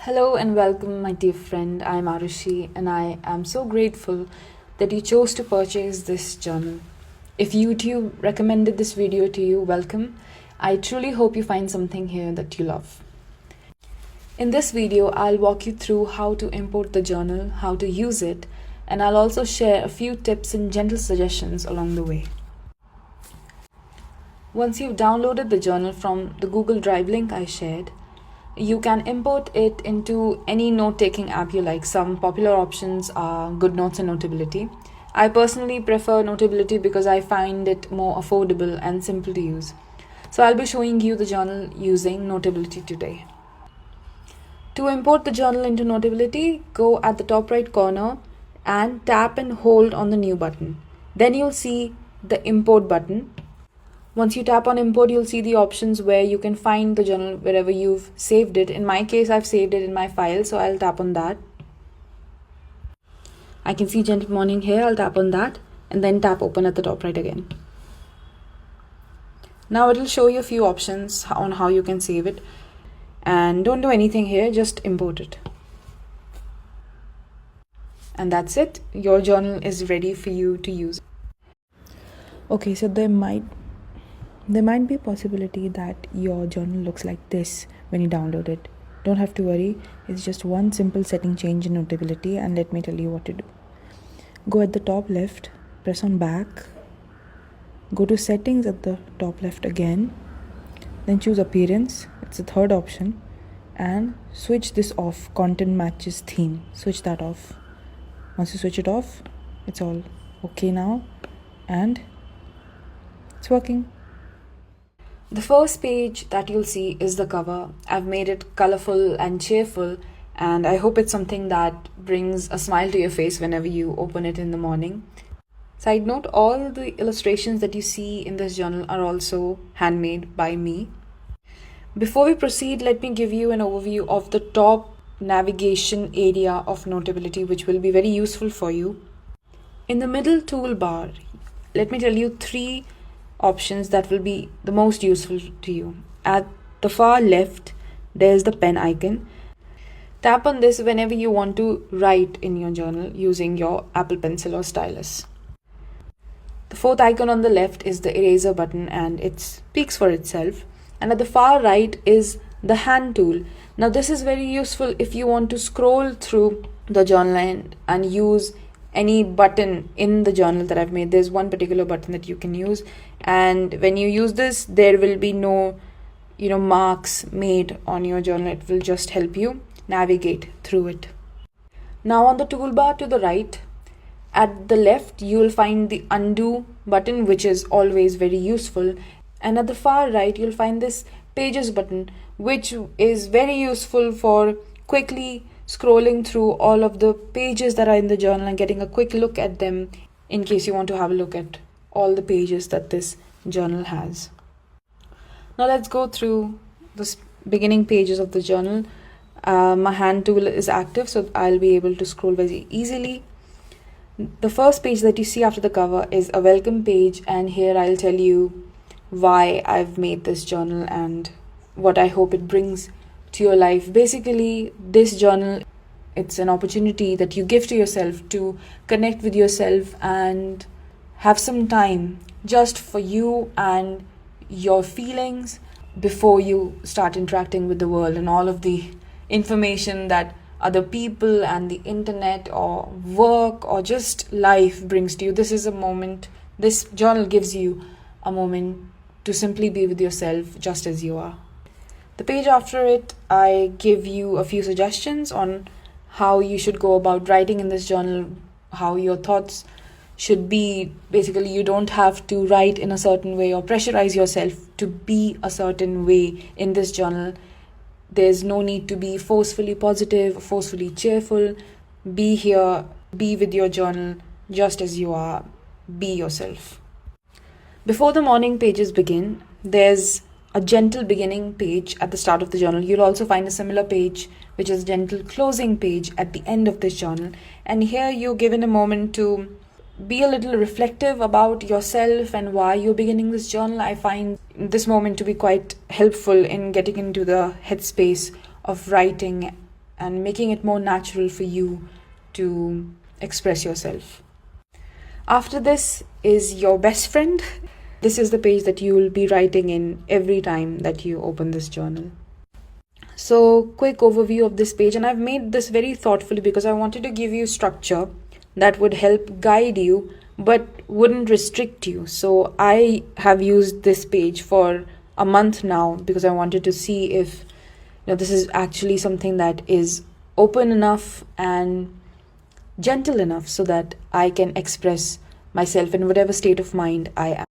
Hello and welcome, my dear friend. I'm Arushi, and I am so grateful that you chose to purchase this journal. If YouTube recommended this video to you, welcome. I truly hope you find something here that you love. In this video, I'll walk you through how to import the journal, how to use it, and I'll also share a few tips and gentle suggestions along the way. Once you've downloaded the journal from the Google Drive link I shared, you can import it into any note-taking app you like. Some popular options are Goodnotes and Notability. I personally prefer Notability because I find it more affordable and simple to use. So I'll be showing you the journal using Notability today. To import the journal into Notability, go at the top right corner and tap and hold on the New button. Then you'll see the Import button. Once you tap on import, you'll see the options where you can find the journal wherever you've saved it. In my case, I've saved it in my file, so I'll tap on that. I can see Gentle Morning here. I'll tap on that and then tap open at the top right again. Now it'll show you a few options on how you can save it. And don't do anything here, just import it. And that's it. Your journal is ready for you to use. Okay, so there might be a possibility that your journal looks like this when you download it. Don't have to worry. It's just one simple setting change in Notability, and let me tell you what to do. Go at the top left, press on back, go to settings at the top left again, then choose appearance, it's the third option, and switch this off, content matches theme. Switch that off. Once you switch it off, it's all okay now, and it's working. The first page that you'll see is the cover. I've made it colorful and cheerful, and I hope it's something that brings a smile to your face whenever you open it in the morning. Side note, all the illustrations that you see in this journal are also handmade by me. Before we proceed, let me give you an overview of the top navigation area of Notability, which will be very useful for you. In the middle toolbar, let me tell you three options that will be the most useful to you. At the far left, there's the pen icon. Tap on this whenever you want to write in your journal using your Apple Pencil or stylus. The fourth icon on the left is the eraser button, and it speaks for itself. And at the far right is the hand tool. Now this is very useful if you want to scroll through the journal and use any button in the journal that I've made. There's one particular button that you can use, and when you use this, there will be no marks made on your journal. It will just help you navigate through it. Now on the toolbar to the right, at the left, you will find the undo button, which is always very useful, and at the far right, you'll find this pages button, which is very useful for quickly scrolling through all of the pages that are in the journal and getting a quick look at them in case you want to have a look at all the pages that this journal has. Now let's go through the beginning pages of the journal. My hand tool is active, so I'll be able to scroll very easily. The first page that you see after the cover is a welcome page, and here I'll tell you why I've made this journal and what I hope it brings to your life. Basically, this journal, it's an opportunity that you give to yourself to connect with yourself and have some time just for you and your feelings before you start interacting with the world and all of the information that other people and the internet or work or just life brings to you. This is a moment, this journal gives you a moment to simply be with yourself just as you are. The page after it, I give you a few suggestions on how you should go about writing in this journal, how your thoughts should be. Basically, you don't have to write in a certain way or pressurize yourself to be a certain way in this journal. There's no need to be forcefully positive, forcefully cheerful. Be here, be with your journal just as you are. Be yourself. Before the morning pages begin, there's a gentle beginning page at the start of the journal. You'll also find a similar page, which is gentle closing page at the end of this journal. And here you're given a moment to be a little reflective about yourself and why you're beginning this journal. I find this moment to be quite helpful in getting into the headspace of writing and making it more natural for you to express yourself. After this is your best friend. This is the page that you will be writing in every time that you open this journal. So, quick overview of this page, and I've made this very thoughtfully because I wanted to give you structure that would help guide you but wouldn't restrict you. So, I have used this page for a month now because I wanted to see if this is actually something that is open enough and gentle enough so that I can express myself in whatever state of mind I am.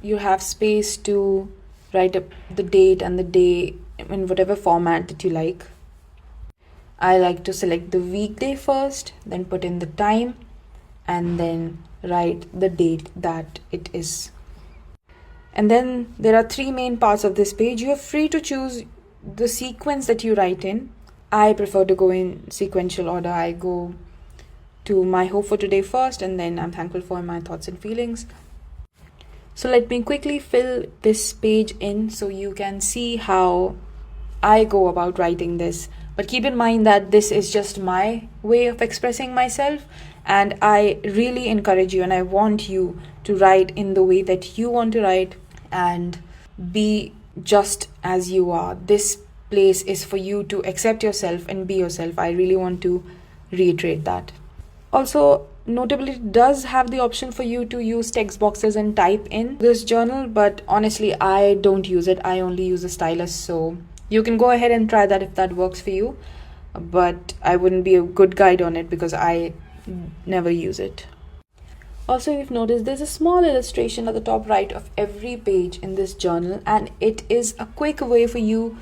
You'll have space to write up the date and the day in whatever format that you like. I like to select the weekday first, then put in the time, and then write the date that it is. And then there are 3 main parts of this page. You are free to choose the sequence that you write in. I prefer to go in sequential order. I go to my hope for today first, and then I'm thankful for my thoughts and feelings. So let me quickly fill this page in so you can see how I go about writing this. But keep in mind that this is just my way of expressing myself, and I really encourage you and I want you to write in the way that you want to write and be just as you are. This place is for you to accept yourself and be yourself. I really want to reiterate that. Also, Notability does have the option for you to use text boxes and type in this journal, but honestly, I don't use it. I only use a stylus, so you can go ahead and try that if that works for you, but I wouldn't be a good guide on it because I never use it. Also, you've noticed there's a small illustration at the top right of every page in this journal, and it is a quick way for you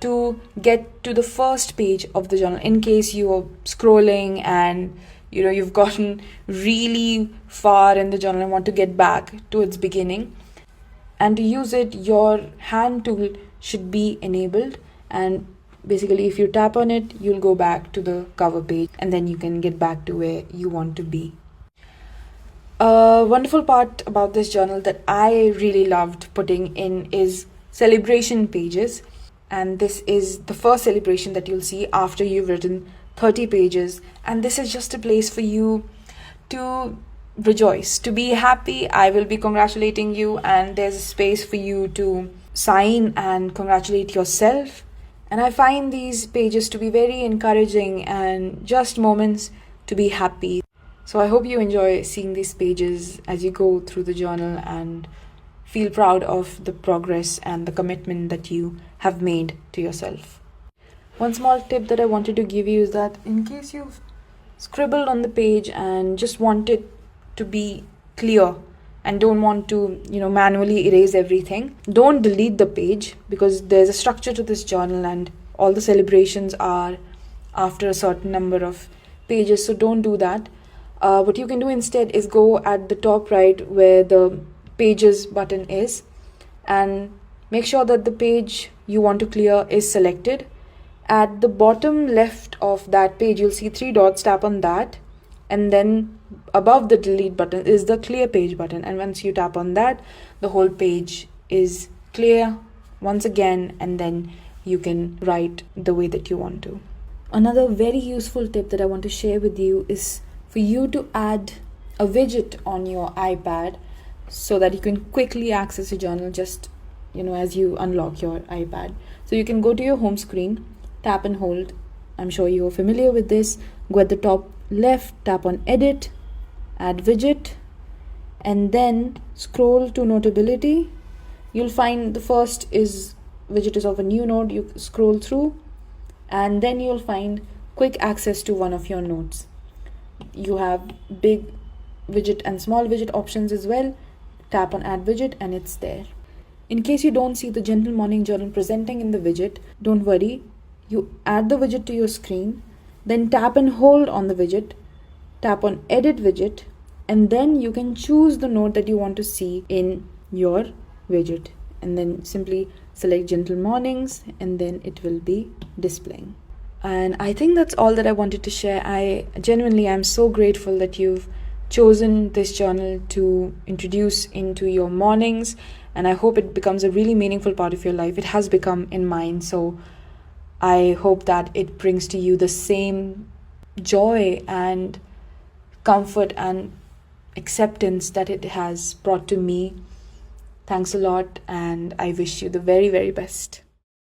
to get to the first page of the journal in case you are scrolling and you've gotten really far in the journal and want to get back to its beginning. And to use it, your hand tool should be enabled, and basically if you tap on it, you'll go back to the cover page and then you can get back to where you want to be. A wonderful part about this journal that I really loved putting in is celebration pages, and this is the first celebration that you'll see after you've written 30 pages, and this is just a place for you to rejoice, to be happy. I will be congratulating you, and there's a space for you to sign and congratulate yourself. And I find these pages to be very encouraging and just moments to be happy. So I hope you enjoy seeing these pages as you go through the journal and feel proud of the progress and the commitment that you have made to yourself. One small tip that I wanted to give you is that in case you've scribbled on the page and just want it to be clear and don't want to, manually erase everything, don't delete the page because there's a structure to this journal and all the celebrations are after a certain number of pages, so don't do that. What you can do instead is go at the top right where the pages button is and make sure that the page you want to clear is selected. At the bottom left of that page, you'll see 3 dots. Tap on that, and then above the delete button is the clear page button, and once you tap on that, the whole page is clear once again, and then you can write the way that you want to. Another very useful tip that I want to share with you is for you to add a widget on your iPad so that you can quickly access your journal just as you unlock your iPad. So you can go to your home screen, tap and hold. I'm sure you're familiar with this. Go at the top left, tap on edit, add widget, and then scroll to Notability. You'll find the first is widget is of a new note. You scroll through and then you'll find quick access to one of your notes. You have big widget and small widget options as well. Tap on add widget and it's there. In case you don't see the Gentle Morning Journal presenting in the widget, don't worry. You add the widget to your screen, then tap and hold on the widget, tap on edit widget, and then you can choose the note that you want to see in your widget, and then simply select Gentle Mornings, and then it will be displaying. And I think that's all that I wanted to share. I genuinely am so grateful that you've chosen this journal to introduce into your mornings, and I hope it becomes a really meaningful part of your life. It has become in mine, so I hope that it brings to you the same joy and comfort and acceptance that it has brought to me. Thanks a lot, and I wish you the very, very best.